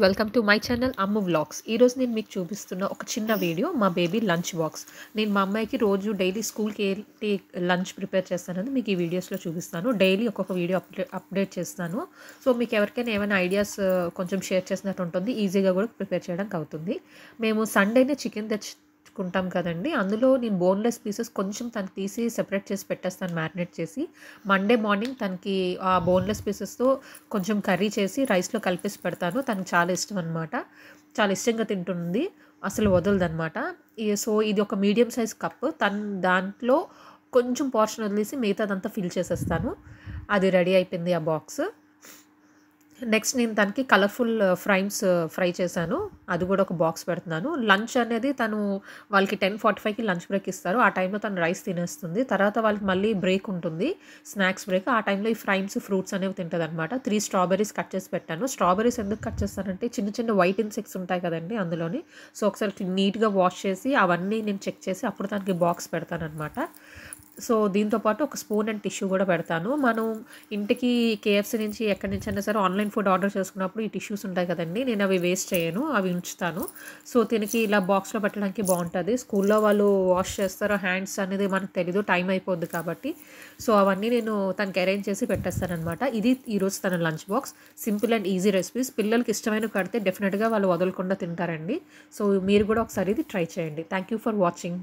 Welcome to my channel Ammu vlogs. ఈరోజు నేను మీకు చూపిస్తున్న ఒక చిన్న వీడియో మా బేబీ లంచ్ బాక్స్. నేను మా అమ్మాయికి రోజు డైలీ స్కూల్కి ఏంటి లంచ్ ప్రిపేర్ చేస్తానని మీకు ఈ వీడియోస్లో చూపిస్తాను. డైలీ ఒక్కొక్క వీడియో అప్డేట్ చేస్తాను. సో మీకు ఎవరికైనా ఏమైనా ఐడియాస్ కొంచెం షేర్ చేసినట్టు ఉంటుంది, ఈజీగా కూడా ప్రిపేర్ చేయడానికి అవుతుంది. మేము సండేనే చికెన్ తెచ్చుకుంటాం కదండి, అందులో నేను బోన్లెస్ పీసెస్ కొంచెం తనకి తీసి సెపరేట్ చేసి పెట్టేస్తాను మ్యారినేట్ చేసి. మండే మార్నింగ్ తనకి ఆ బోన్లెస్ పీసెస్తో కొంచెం కర్రీ చేసి రైస్లో కలిపేసి పెడతాను. తనకు చాలా ఇష్టం అనమాట, చాలా ఇష్టంగా తింటుంది, అసలు వదలదనమాట. సో ఇది ఒక మీడియం సైజ్ కప్, దాంట్లో కొంచెం పోర్షన్ వదిలేసి మిగతాదంతా ఫిల్ చేసేస్తాను. అది రెడీ అయిపోయింది ఆ బాక్స్. నెక్స్ట్ నేను తనకి కలర్ఫుల్ ఫ్రై చేశాను, అది కూడా ఒక బాక్స్ పెడుతున్నాను. లంచ్ అనేది తను వాళ్ళకి 10:45కి లంచ్ బ్రేక్ ఇస్తారు. ఆ టైంలో తను రైస్ తినేస్తుంది. తర్వాత వాళ్ళకి మళ్ళీ బ్రేక్ ఉంటుంది, స్నాక్స్ బ్రేక్. ఆ టైంలో ఈ ఫ్రూట్స్ అనేవి తింటుంది అనమాట. 3 స్ట్రాబెర్రీస్ కట్ చేసి పెట్టాను. స్ట్రాబెర్రీస్ ఎందుకు కట్ చేస్తానంటే చిన్న చిన్న వైట్ ఇన్సెక్ట్స్ ఉంటాయి కదండి అందులోని. సో ఒకసారి నీట్గా వాష్ చేసి అవన్నీ నేను చెక్ చేసి అప్పుడు తనకి బాక్స్ పెడతాను అనమాట. సో దీంతోపాటు ఒక స్పూన్ అండ్ టిష్యూ కూడా పెడతాను. మనం ఇంటికి కేఎఫ్సీ నుంచి ఎక్కడి నుంచి అయినా సరే ఆన్లైన్ ఫుడ్ ఆర్డర్ చేసుకున్నప్పుడు ఈ టిష్యూస్ ఉంటాయి కదండి, నేను అవి వేస్ట్ చేయను, అవి ఉంచుతాను. సో దీనికి ఇలా బాక్స్లో పెట్టడానికి బాగుంటుంది. స్కూల్లో వాళ్ళు వాష్ చేస్తారో హ్యాండ్స్ అనేది మనకు తెలీదు, టైం అయిపోద్ది కాబట్టి. సో అవన్నీ నేను తనకి అరేంజ్ చేసి పెట్టేస్తానమాట. ఇది ఈరోజు తన lunch box. Simple and easy recipes, పిల్లలకి ఇష్టమైన కడితే డెఫినెట్గా వాళ్ళు వదలకుండా తింటారండి. సో మీరు కూడా ఒకసారి ఇది ట్రై చేయండి. Thank you for watching.